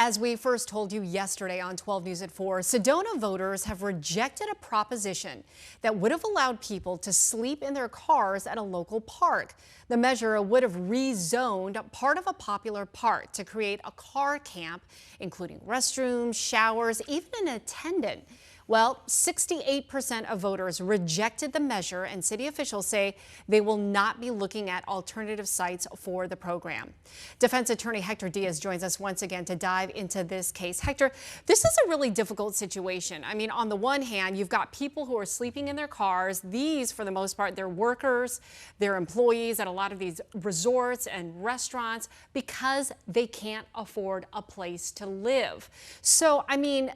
as we first told you yesterday on 12 News at 4, Sedona voters have rejected a proposition that would have allowed people to sleep in their cars at a local park. The measure would have rezoned part of a popular park to create a car camp, including restrooms, showers, even an attendant. Well, 68% of voters rejected the measure, and city officials say they will not be looking at alternative sites for the program. Defense attorney Hector Diaz joins us once again to dive into this case. Hector, this is a really difficult situation. I mean, on the one hand, you've got people who are sleeping in their cars. These, for the most part, they're workers, they're employees at a lot of these resorts and restaurants because they can't afford a place to live. So, I mean,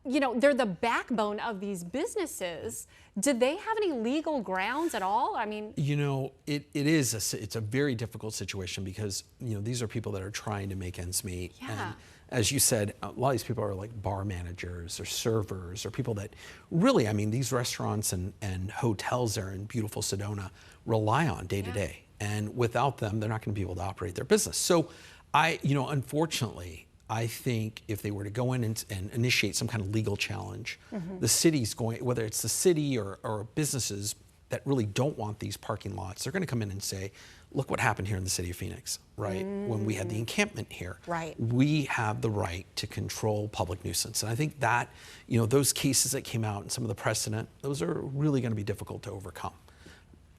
you know, they're the backbone of these businesses. Did they have any legal grounds at all? I mean, you know, it's a very difficult situation because, you know, these are people that are trying to make ends meet. Yeah. And as you said, a lot of these people are like bar managers or servers or people that really, I mean, these restaurants and hotels there in beautiful Sedona rely on day to day. And without them, they're not going to be able to operate their business. So unfortunately, I think if they were to go in and initiate some kind of legal challenge, the city's going, whether it's the city or businesses that really don't want these parking lots, they're going to come in and say, look what happened here in the city of Phoenix, right? When we had the encampment here, we have the right to control public nuisance. And I think that, you know, those cases that came out and some of the precedent, those are really going to be difficult to overcome.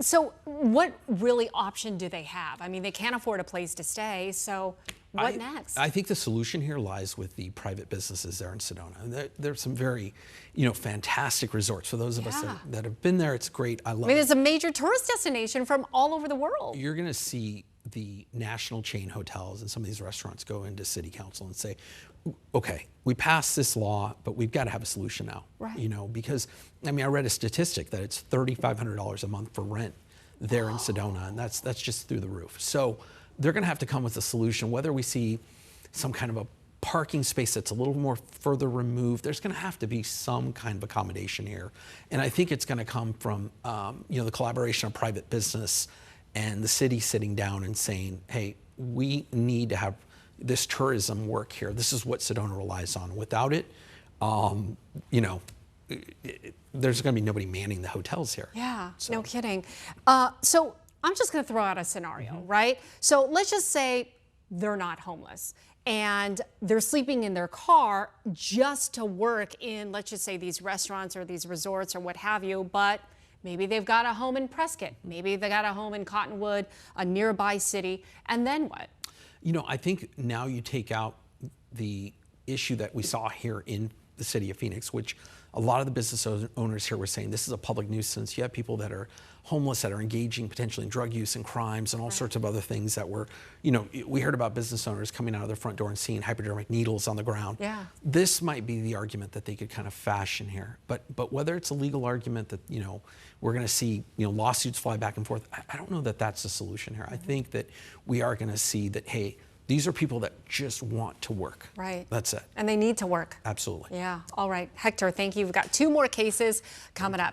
So what really option do they have? I mean, they can't afford a place to stay, so what next? I think the solution here lies with the private businesses there in Sedona. There's some very, you know, fantastic resorts. For those of us that have been there, it's great. I love it. I mean, it's a major tourist destination from all over the world. You're going to see the national chain hotels and some of these restaurants go into city council and say, okay, we passed this law, but we've got to have a solution now. Right. You know, because, I mean, I read a statistic that it's $3,500 a month for rent there in Sedona, and that's just through the roof. So they're going to have to come with a solution, whether we see some kind of a parking space that's a little more further removed. There's going to have to be some kind of accommodation here. And I think it's going to come from, you know, the collaboration of private business and the city sitting down and saying, hey, we need to have this tourism work here. This is what Sedona relies on. Without it, you know, there's going to be nobody manning the hotels here. Yeah, so. No kidding. So I'm just going to throw out a scenario, right? So let's just say they're not homeless and they're sleeping in their car just to work in, let's just say, these restaurants or these resorts or what have you, but maybe they've got a home in Prescott. Maybe they got a home in Cottonwood, a nearby city, and then what? You know, I think now you take out the issue that we saw here in the city of Phoenix, which a lot of the business owners here were saying this is a public nuisance. You have people that are homeless that are engaging potentially in drug use and crimes and all sorts of other things that were, you know, we heard about business owners coming out of their front door and seeing hypodermic needles on the ground. Yeah. This might be the argument that they could kind of fashion here. But whether it's a legal argument that, you know, we're going to see, you know, lawsuits fly back and forth, I don't know that that's the solution here. I think that we are going to see that, hey, these are people that just want to work. Right. That's it. And they need to work. Absolutely. Yeah. All right. Hector, thank you. We've got 2 more cases coming up.